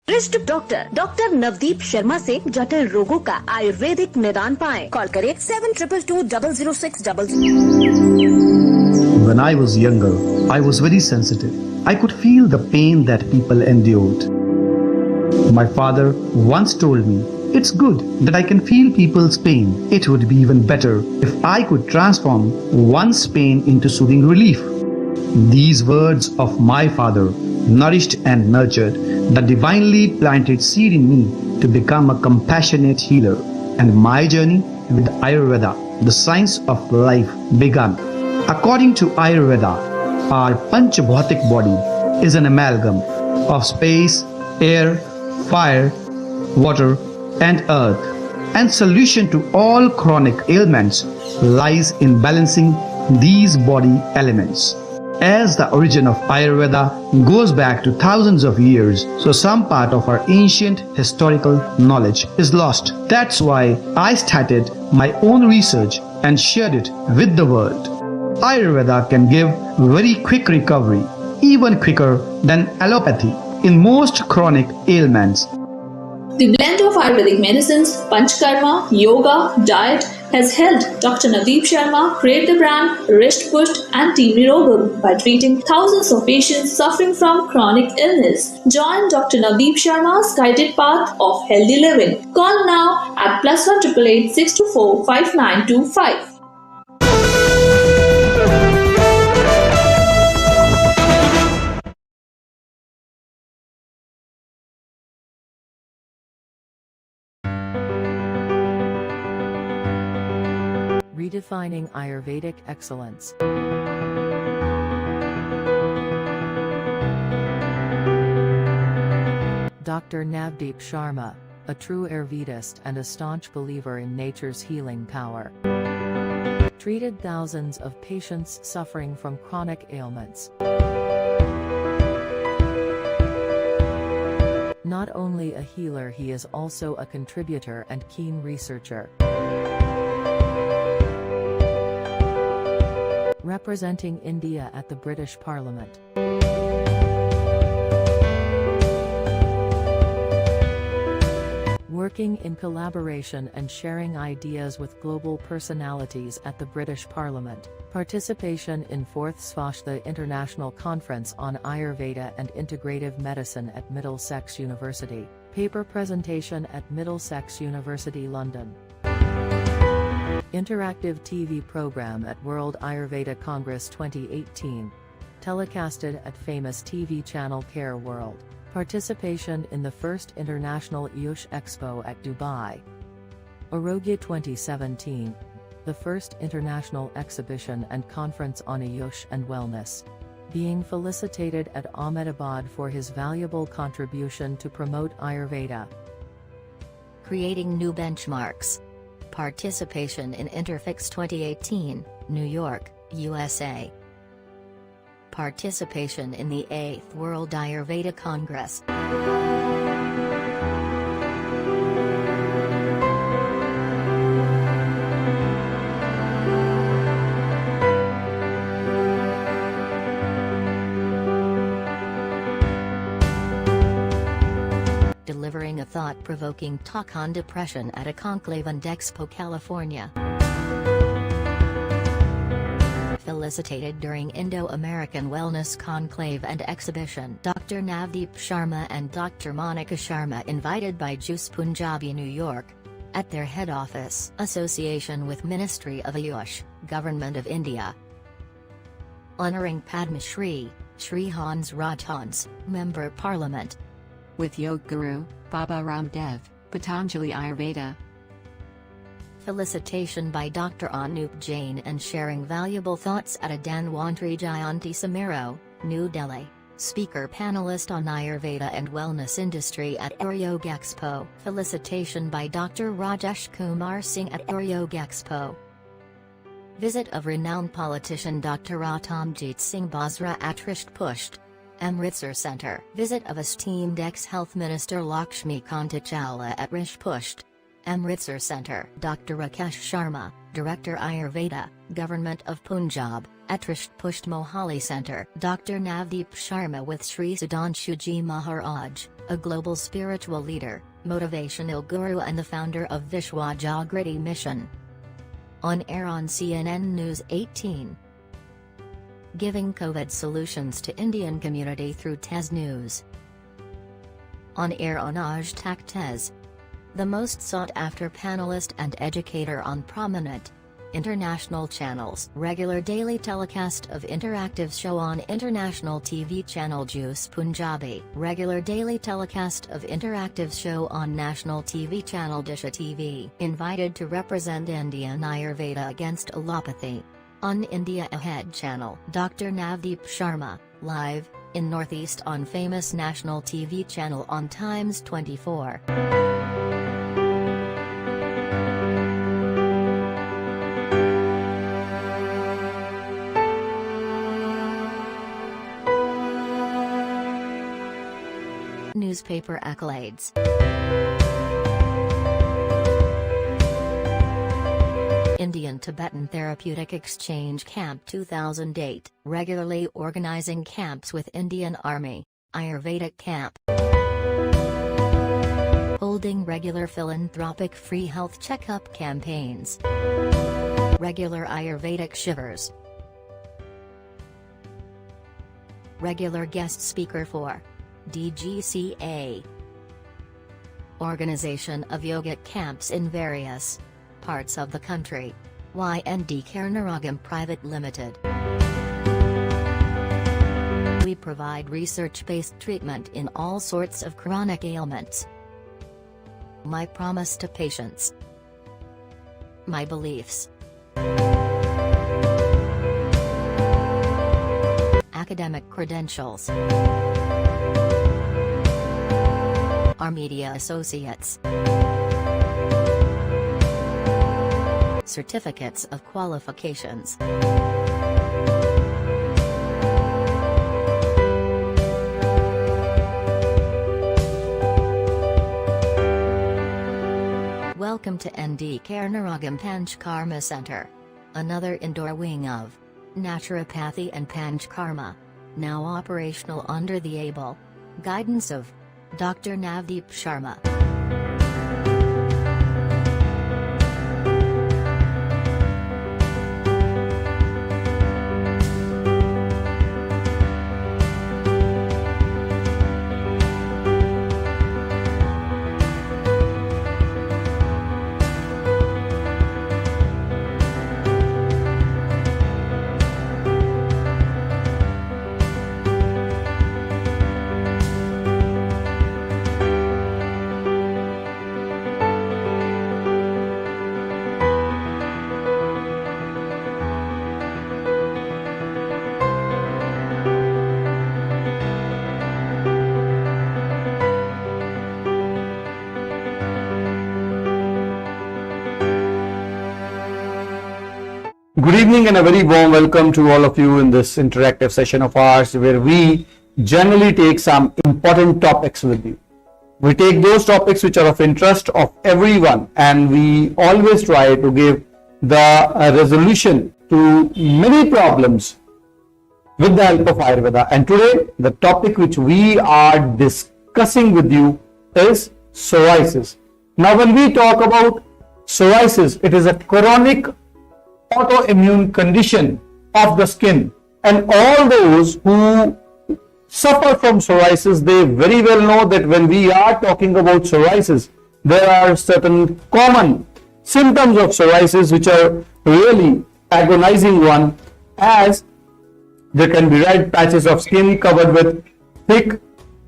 वरिष्ठ डॉक्टर नवदीप शर्मा से जटिल रोगों का आयुर्वेदिक निदान पाएं। कॉल करें 7222006000। When I was younger, I was very sensitive. I could feel the pain that people endured. My father once told me, "It's good that I can feel people's pain. It would be even better if I could transform one's pain into soothing relief." These words of my father nourished and nurtured the divinely planted seed in me to become a compassionate healer. And my journey with Ayurveda, the science of life, began. According to Ayurveda, our Panchabhautik body is an amalgam of space, air, fire, water, and earth. And solution to all chronic ailments lies in balancing these body elements. As the origin of Ayurveda goes back to thousands of years, so some part of our ancient historical knowledge is lost. That's why I started my own research and shared it with the world. Ayurveda can give very quick recovery, even quicker than allopathy, in most chronic ailments. The blend of Ayurvedic medicines, Panchkarma, yoga, diet has helped Dr. Navdeep Sharma create the brand Risht Pusht and Team Nirogam by treating thousands of patients suffering from chronic illness. Join Dr. Navdeep Sharma's guided path of healthy living. Call now at +1 888 624 5925. Redefining Ayurvedic excellence. Dr. Navdeep Sharma, a true Ayurvedist and a staunch believer in nature's healing power, treated thousands of patients suffering from chronic ailments. Not only a healer, he is also a contributor and keen researcher. Representing India at the British Parliament. Working in collaboration and sharing ideas with global personalities at the British Parliament. Participation in 4th Svashtha International Conference on Ayurveda and Integrative Medicine at Middlesex University. Paper presentation at Middlesex University, London. Interactive TV program at World Ayurveda Congress 2018. Telecasted at famous TV channel Care World. Participation in the first International AYUSH Expo at Dubai. Arogya 2017. The first international exhibition and conference on AYUSH and wellness. Being felicitated at Ahmedabad for his valuable contribution to promote Ayurveda. Creating new benchmarks. Participation in Interfix 2018, New York, USA. Participation in the 8th World Ayurveda Congress. Delivering a thought-provoking talk on depression at a conclave in Expo, California. Felicitated during Indo-American Wellness Conclave and Exhibition. Dr. Navdeep Sharma and Dr. Monica Sharma invited by Juice Punjabi, New York. At their head office. Association with Ministry of AYUSH, Government of India. Honoring Padma Shri, Shri Hans Ratans, Member Parliament. With Yog Guru, Baba Ramdev, Patanjali Ayurveda. Felicitation by Dr. Anup Jain and sharing valuable thoughts at a Dhanwantri Jayanti Samaro, New Delhi. Speaker panelist on Ayurveda and Wellness Industry at Ayurveda Expo. Felicitation by Dr. Rajesh Kumar Singh at Ayurveda Expo. Visit of renowned politician Dr. Ratamjit Singh Basra at Risht Pusht, Amritsar Centre. Visit of esteemed ex-Health Minister Lakshmi Kanta Chawla at Risht Pusht, Amritsar Centre. Dr. Rakesh Sharma, Director Ayurveda, Government of Punjab, at Risht Pusht Mohali Centre. Dr. Navdeep Sharma with Sri Sudhanshuji Maharaj, a global spiritual leader, motivational guru and the founder of Vishwa Jagriti Mission. On air on CNN News 18. Giving COVID solutions to Indian community through TES News. On air on Aaj Tak TES. The most sought after panelist and educator on prominent international channels. Regular daily telecast of interactive show on international TV channel Juice Punjabi. Regular daily telecast of interactive show on national TV channel Disha TV. Invited to represent Indian Ayurveda against allopathy. On India Ahead channel. Dr. Navdeep Sharma, live, in Northeast on famous national TV channel on Times 24. Newspaper accolades. Indian-Tibetan Therapeutic Exchange Camp 2008, regularly organizing camps with Indian Army, Ayurvedic Camp. Holding regular philanthropic free health checkup campaigns. Regular Ayurvedic shivers. Regular guest speaker for DGCA. Organization of yogic camps in various parts of the country. YND Karnaragam Private Limited. We provide research-based treatment in all sorts of chronic ailments. My promise to patients. My beliefs. Academic credentials. Our media associates. Certificates of qualifications. Welcome to ND Karnaragam Panchkarma Center. Another indoor wing of naturopathy and Panchkarma. Now operational under the able guidance of Dr. Navdeep Sharma. Good evening and a very warm welcome to all of you in this interactive session of ours where we generally take some important topics with you. We take those topics which are of interest of everyone and we always try to give the resolution to many problems with the help of Ayurveda. And today the topic which we are discussing with you is psoriasis. Now when we talk about psoriasis, it is a chronic autoimmune condition of the skin, and all those who suffer from psoriasis, they very well know that when we are talking about psoriasis, there are certain common symptoms of psoriasis which are really agonizing one, as there can be red patches of skin covered with thick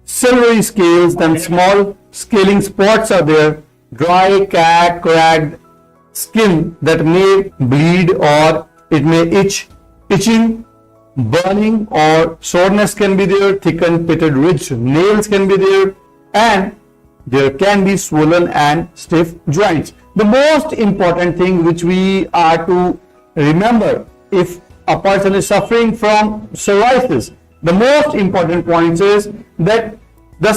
silvery scales, then small scaling spots are there, dry, cracked skin that may bleed or it may itching, burning or soreness can be there, thickened pitted ridged nails can be there, and there can be swollen and stiff joints. The most important thing which we are to remember if a person is suffering from psoriasis, the most important point is that the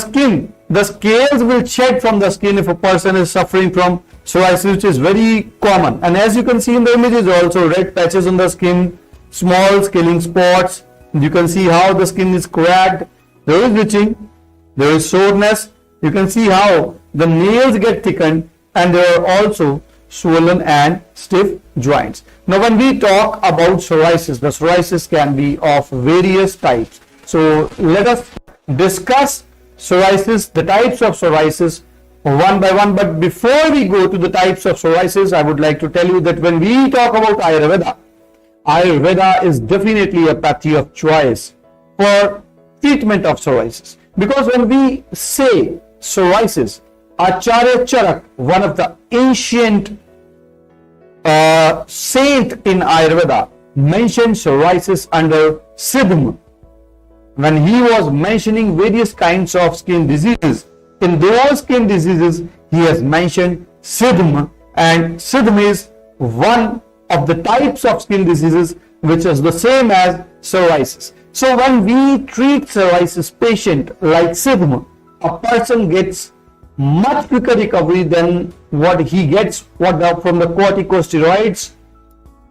scales will shed from the skin if a person is suffering from psoriasis, which is very common. And as you can see in the images also, red patches on the skin, small scaling spots. You can see how the skin is cracked. There is itching, there is soreness, You can see how the nails get thickened and there are also swollen and stiff joints. Now when we talk about psoriasis, the psoriasis can be of various types. So let us discuss psoriasis, the types of psoriasis one by one. But before we go to the types of psoriasis, I would like to tell you that when we talk about Ayurveda, Ayurveda is definitely a pathy of choice for treatment of psoriasis. Because when we say psoriasis, Acharya Charak, one of the ancient saint in Ayurveda, mentioned psoriasis under Siddham. When he was mentioning various kinds of skin diseases, in those skin diseases, he has mentioned Siddham, and Siddham is one of the types of skin diseases which is the same as psoriasis. So when we treat psoriasis patient like Siddham, a person gets much quicker recovery than what he gets from the corticosteroids,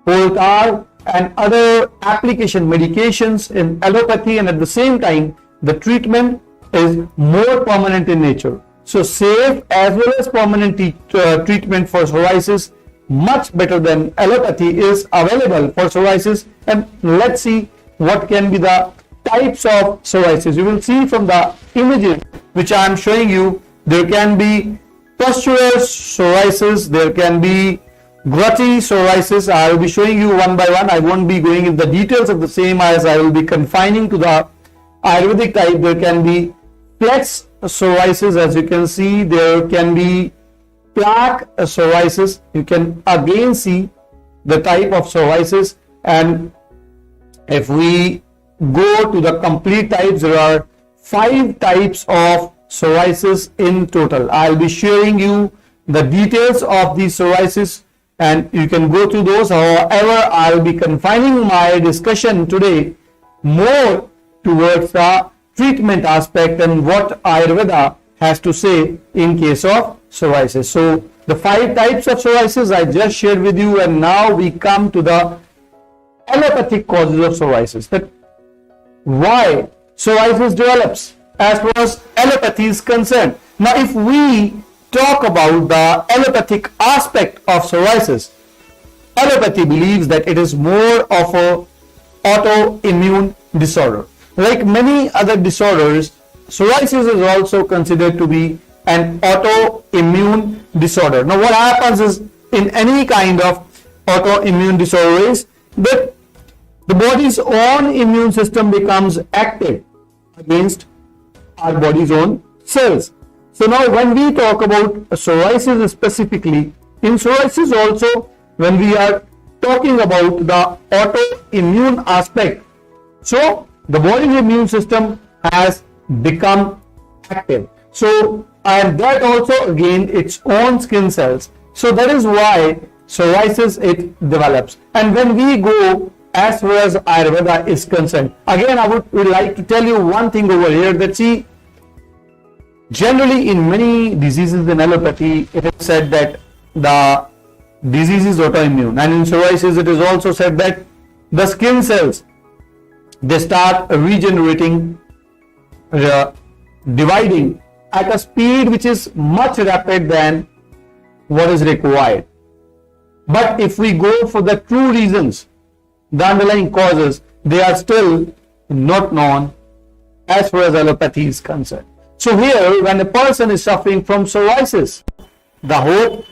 Holtar, and other application medications in allopathy, and at the same time the treatment is more permanent in nature. So safe as well as permanent treatment for psoriasis, much better than allopathy, is available for psoriasis. And let's see what can be the types of psoriasis. You will see from the images which I am showing you, there can be pustular psoriasis, there can be gouty psoriasis. I will be showing you one by one. I won't be going into the details of the same, as I will be confining to the Ayurvedic type. There can be flex psoriasis, as you can see. There can be plaque psoriasis. You can again see the type of psoriasis. And if we go to the complete types, there are 5 types of psoriasis in total. I'll be sharing you the details of the psoriasis and you can go through those. However, I'll be confining my discussion today more towards the treatment aspect and what Ayurveda has to say in case of psoriasis. So the 5 types of psoriasis I just shared with you, and now we come to the allopathic causes of psoriasis. That why psoriasis develops as far as allopathy is concerned. Now if we talk about the allopathic aspect of psoriasis, allopathy believes that it is more of a autoimmune disorder. Like many other disorders, psoriasis is also considered to be an autoimmune disorder. Now what happens is, in any kind of autoimmune disorder, is that the body's own immune system becomes active against our body's own cells. So now when we talk about psoriasis specifically, in psoriasis also, when we are talking about the autoimmune aspect, so the body's immune system has become active. So, and that also gained its own skin cells. So that is why psoriasis it develops. And when we go as far as Ayurveda is concerned, again I would like to tell you one thing over here, that see, generally in many diseases in allopathy, it is said that the disease is autoimmune, and in psoriasis it is also said that the skin cells, they start regenerating, dividing at a speed which is much rapid than what is required. But if we go for the true reasons, the underlying causes, they are still not known as far as allopathy is concerned. So here, when a person is suffering from psoriasis, the hope,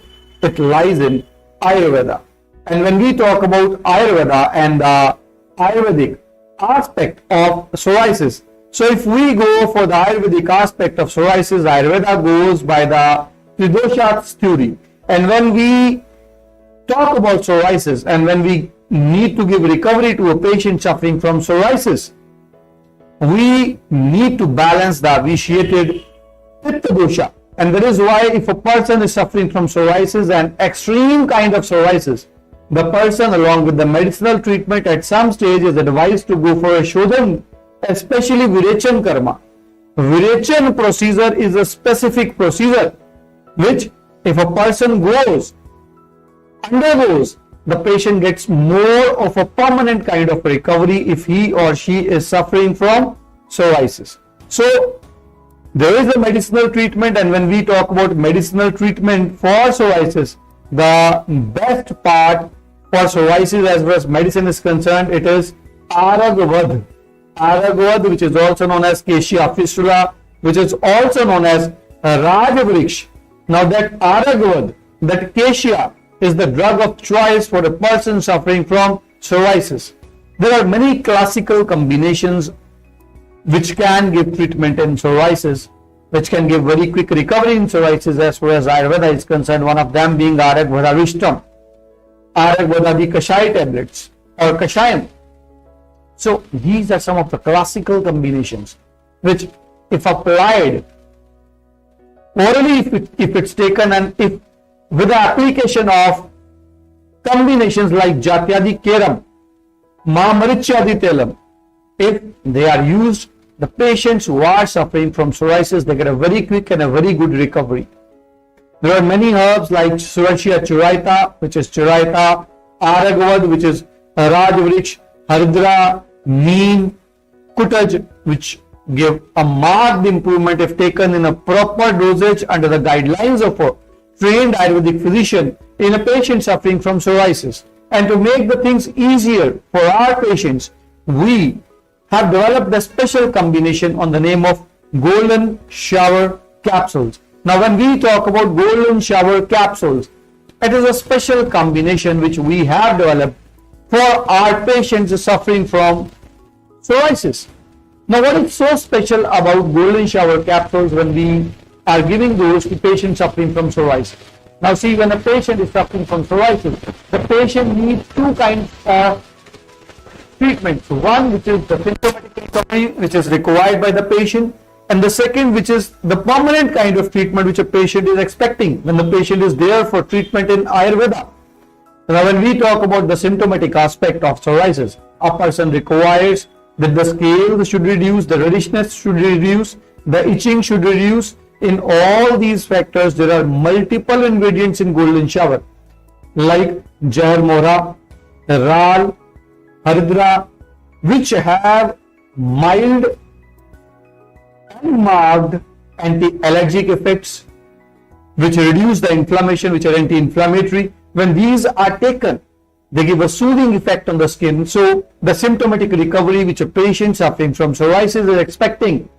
it lies in Ayurveda. And when we talk about Ayurveda and the Ayurvedic aspect of psoriasis, so if we go for the Ayurvedic aspect of psoriasis, Ayurveda goes by the Tridosha theory. And when we talk about psoriasis and when we need to give recovery to a patient suffering from psoriasis, we need to balance the vitiated Pitta dosha. And that is why if a person is suffering from psoriasis, an extreme kind of psoriasis, the person along with the medicinal treatment at some stage is advised to go for a Shodhan, especially Virechan Karma. Virechan procedure is a specific procedure which if a person undergoes, the patient gets more of a permanent kind of recovery if he or she is suffering from psoriasis. So There is a medicinal treatment, and when we talk about medicinal treatment for psoriasis, the best part for psoriasis as far as medicine is concerned, it is Aragvad. Aragvad, which is also known as Acacia fistula, which is also known as Rajavriksha. Now that Aragvad, that Acacia, is the drug of choice for a person suffering from psoriasis. There are many classical combinations which can give treatment in psoriasis, which can give very quick recovery in psoriasis as far as Ayurveda is concerned, one of them being Aragvadavishtam, Aragvadadi Kashai tablets or Kashayam. So these are some of the classical combinations which, if applied orally, if it's taken, and if with the application of combinations like Jatyadi Keram, Mahamarichadi Telam, if they are used, the patients who are suffering from psoriasis, they get a very quick and a very good recovery. There are many herbs like Surashia Churaita, which is Churaita, Aragvad, which is Rajavriksha, Hardra, Neem, Kutaj, which give a marked improvement if taken in a proper dosage under the guidelines of a trained Ayurvedic physician in a patient suffering from psoriasis. And to make the things easier for our patients, we have developed a special combination on the name of golden shower capsules. Now when we talk about golden shower capsules, it is a special combination which we have developed for our patients suffering from psoriasis. Now what is so special about golden shower capsules when we are giving those to patients suffering from psoriasis? Now see, when a patient is suffering from psoriasis, the patient needs two kinds of treatments. One, which is the symptomatic recovery, which is required by the patient, and the second, which is the permanent kind of treatment which a patient is expecting when the patient is there for treatment in Ayurveda. Now when we talk about the symptomatic aspect of psoriasis, a person requires that the scales should reduce, the reddishness should reduce, the itching should reduce. In all these factors, there are multiple ingredients in golden shower like Jahar Mohra, Ral, Hardra, which have mild and marked anti-allergic effects, which reduce the inflammation, which are anti-inflammatory. When these are taken, they give a soothing effect on the skin. So the symptomatic recovery which a patient suffering from psoriasis is expecting,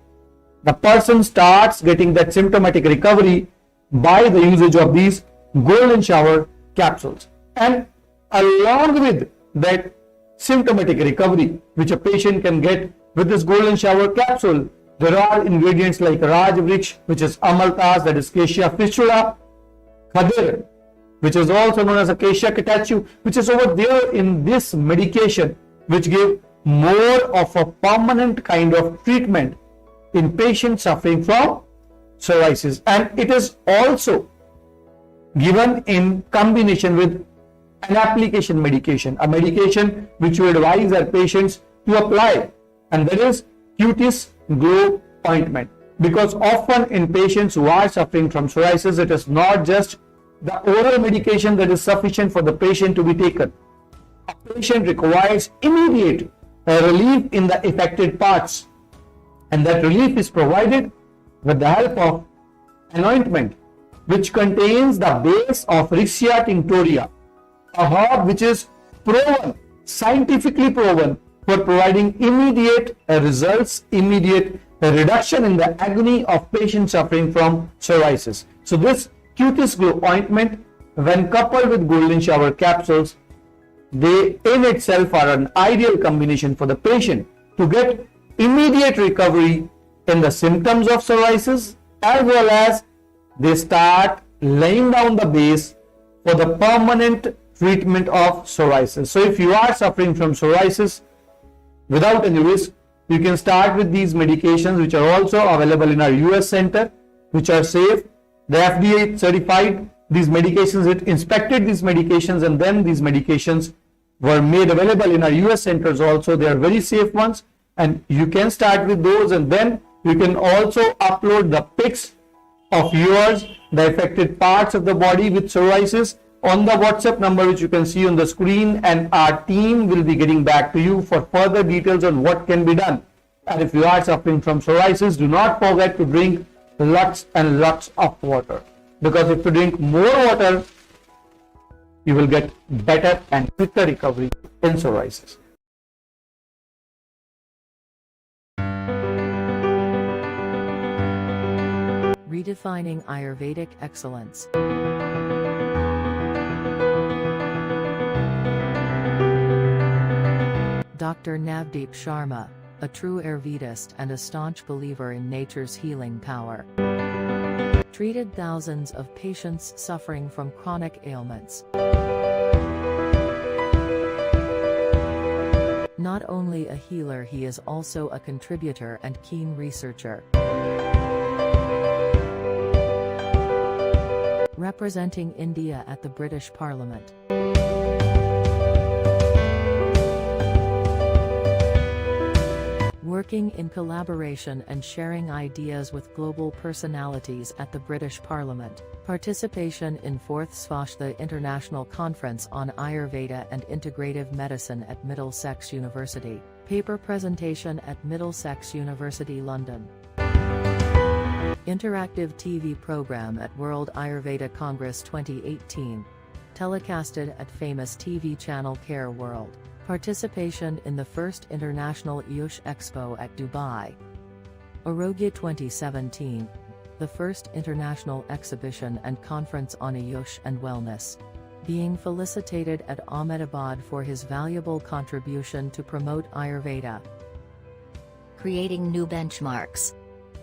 the person starts getting that symptomatic recovery by the usage of these golden shower capsules. And along with that symptomatic recovery which a patient can get with this golden shower capsule, there are ingredients like Rajavriksha, which is Amaltas, that is Acacia fistula, Khadir, which is also known as Acacia catechu, which is over there in this medication, which give more of a permanent kind of treatment in patients suffering from psoriasis. And it is also given in combination with an application medication, a medication which we advise our patients to apply, and that is Cutis Glow ointment. Because often in patients who are suffering from psoriasis, it is not just the oral medication that is sufficient for the patient to be taken. A patient requires immediate relief in the affected parts, and that relief is provided with the help of an ointment which contains the base of Riccia tinctoria, a herb which is proven, scientifically proven, for providing immediate results, immediate reduction in the agony of patients suffering from psoriasis. So this Cutis Glow ointment, when coupled with golden shower capsules, they in itself are an ideal combination for the patient to get immediate recovery in the symptoms of psoriasis, as well as they start laying down the base for the permanent treatment of psoriasis. So if you are suffering from psoriasis without any risk, you can start with these medications, which are also available in our US center, which are safe. The FDA certified these medications, it inspected these medications, and then these medications were made available in our US centers also. They are very safe ones, and you can start with those, and then you can also upload the pics of yours, the affected parts of the body with psoriasis, on the WhatsApp number which you can see on the screen, and our team will be getting back to you for further details on what can be done. And if you are suffering from psoriasis, do not forget to drink lots and lots of water. Because if you drink more water, you will get better and quicker recovery in psoriasis. Redefining Ayurvedic excellence. Dr. Navdeep Sharma, a true Ayurvedist and a staunch believer in nature's healing power, treated thousands of patients suffering from chronic ailments. Not only a healer, he is also a contributor and keen researcher. Representing India at the British Parliament. Working in collaboration and sharing ideas with global personalities at the British Parliament. Participation in 4th Svashtha International Conference on Ayurveda and Integrative Medicine at Middlesex University. Paper presentation at Middlesex University, London. Interactive TV program at World Ayurveda Congress 2018. Telecasted at famous TV channel Care World. Participation in the first International AYUSH Expo at Dubai. Arogya 2017. The first international exhibition and conference on AYUSH and wellness. Being felicitated at Ahmedabad for his valuable contribution to promote Ayurveda. Creating new benchmarks.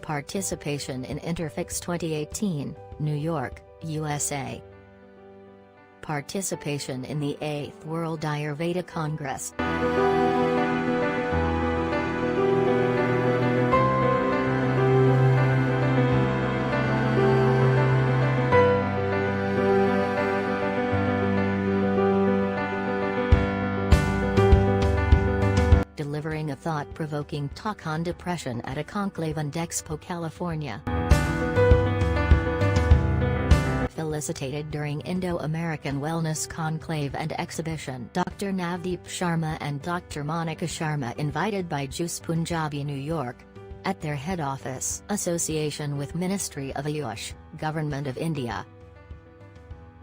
Participation in Interfix 2018, New York, USA. Participation in the 8th World Ayurveda Congress. Delivering a thought-provoking talk on depression at a conclave in Expo, California. Felicitated during Indo-American Wellness Conclave and Exhibition. Dr. Navdeep Sharma and Dr. Monica Sharma invited by Juice Punjabi, New York. At their head office. Association with Ministry of AYUSH, Government of India.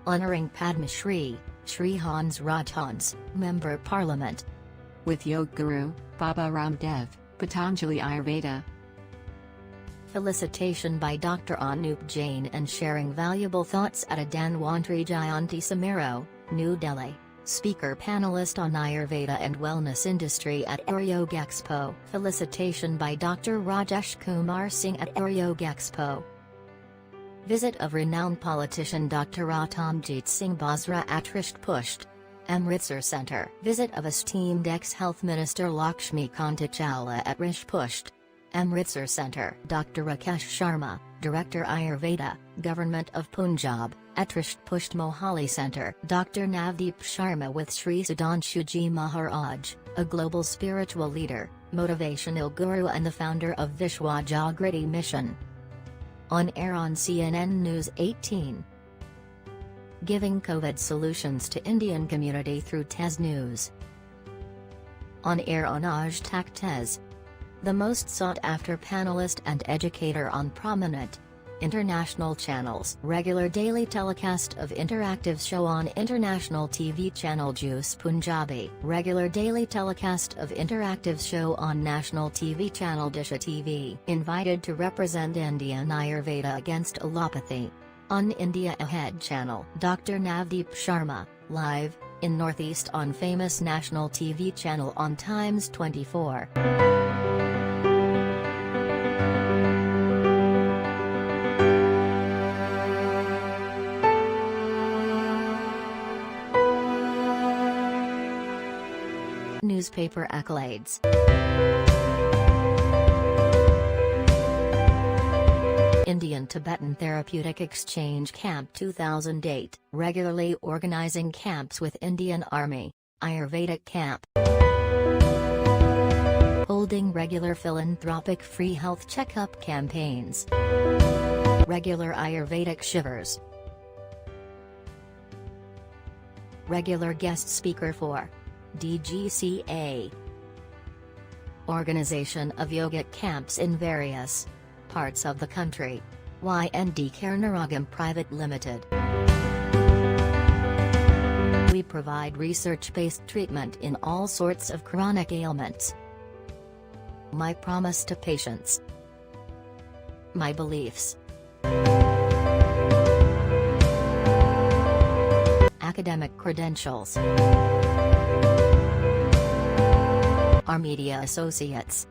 Honoring Padma Shri, Shri Hans Ratans, Member Parliament. With Yoga Guru, Baba Ramdev, Patanjali Ayurveda. Felicitation by Dr. Anup Jain and sharing valuable thoughts at a Dhanwantri Jayanti Samaro, New Delhi. Speaker panelist on Ayurveda and wellness industry at Ayurvedic Expo. Felicitation by Dr. Rajesh Kumar Singh at Ayurvedic Expo. Visit of renowned politician Dr. Ratamjit Singh Basra at Risht Pusht, Amritsar Centre. Visit of esteemed ex-Health Minister Lakshmi Kanta Chawla at Risht Pusht, Amritsar Centre. Dr. Rakesh Sharma, Director Ayurveda, Government of Punjab, at Risht Pusht Mohali Centre. Dr. Navdeep Sharma with Sri Sudhanshuji Maharaj, a global spiritual leader, motivational guru and the founder of Vishwa Jagriti Mission. On air on CNN News 18. Giving COVID solutions to Indian community through Tez News. On air on Aaj Tak Tez. The most sought-after panelist and educator on prominent international channels. Regular daily telecast of interactive show on international TV channel Juice Punjabi. Regular daily telecast of interactive show on national TV channel Disha TV. Invited to represent Indian Ayurveda against allopathy. On India Ahead channel. Dr. Navdeep Sharma, live, in Northeast on famous national TV channel on Times 24. Newspaper accolades. Indian-Tibetan Therapeutic Exchange Camp 2008, regularly organizing camps with Indian Army, Ayurvedic Camp. Holding regular philanthropic free health checkup campaigns. Regular Ayurvedic shivers. Regular guest speaker for DGCA. Organization of yogic camps in various parts of the country. YND Karnaragam Private Limited. We provide research-based treatment in all sorts of chronic ailments. My promise to patients. My beliefs. Academic credentials. Our media associates.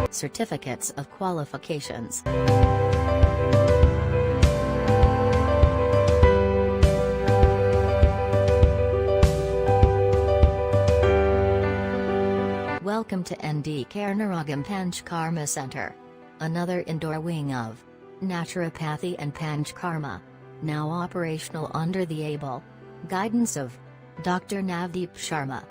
Certificates of qualifications. Welcome to ND Karnaragam Panchkarma Center. Another indoor wing of naturopathy and Panchkarma. Now operational under the able guidance of Dr. Navdeep Sharma.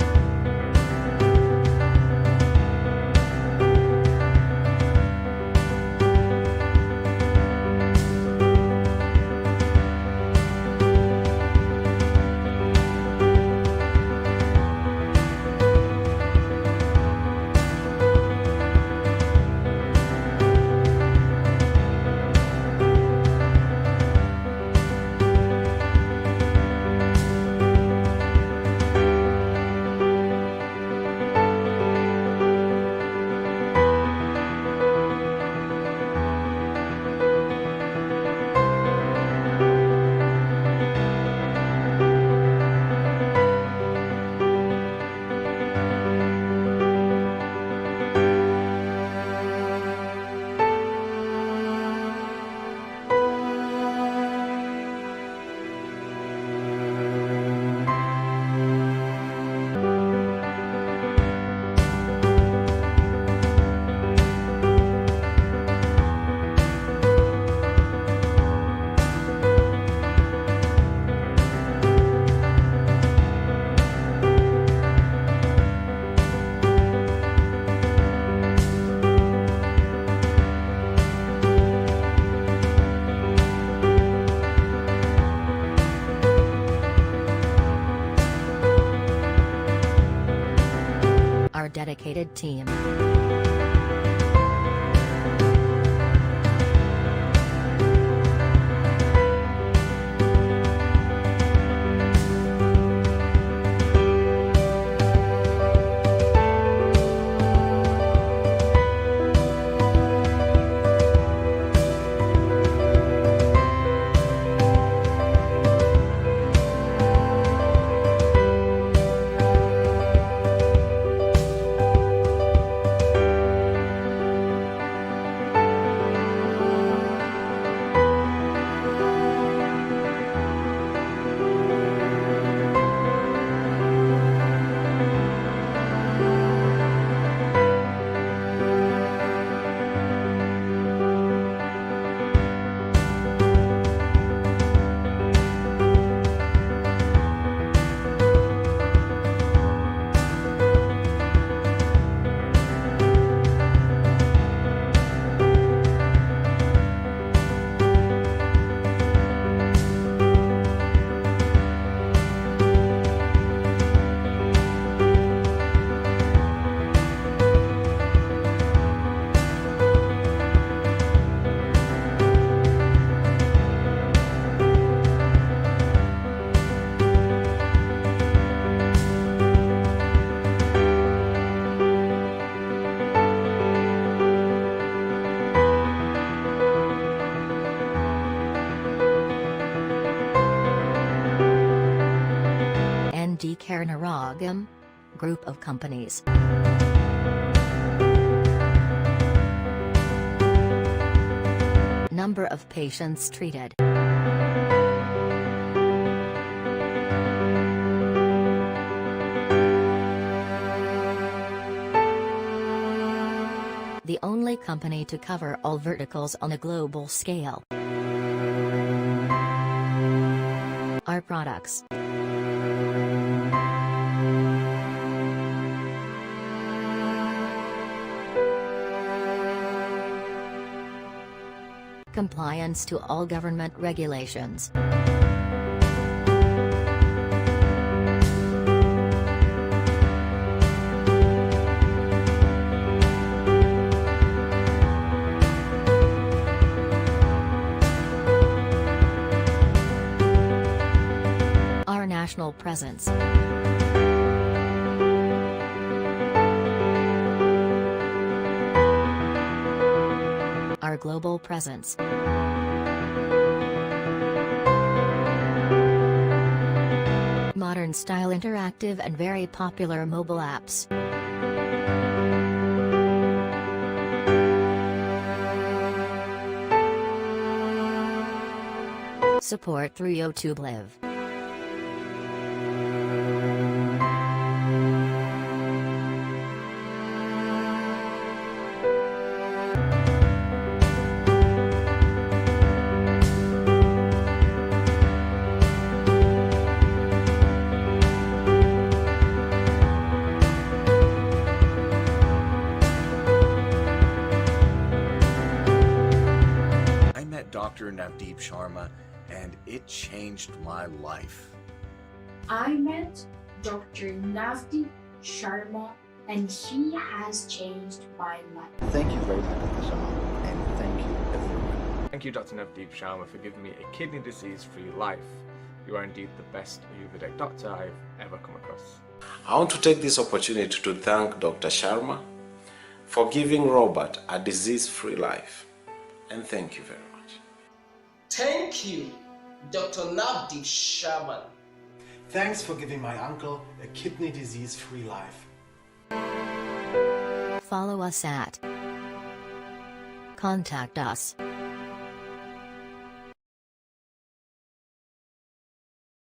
Our dedicated team. ND Karnaragam Group of Companies. Number of patients treated. The only company to cover all verticals on a global scale. Our products. Compliance to all government regulations. international presence. Our global presence. Modern style interactive and very popular mobile apps. Support through YouTube Live. I met Dr. Navdeep Sharma and it changed my life. I met Dr. Navdeep Sharma and he has changed my life. Thank you very much, Dr. Sharma, and thank you everyone. Thank you, Dr. Navdeep Sharma, for giving me a kidney disease-free life. You are indeed the best Ayurvedic doctor I've ever come across. I want to take this opportunity to thank Dr. Sharma for giving Robert a disease-free life. And thank you very much. Thank you, Dr. Navdeep Sharma. Thanks for giving my uncle a kidney disease-free life. Follow us at. Contact us.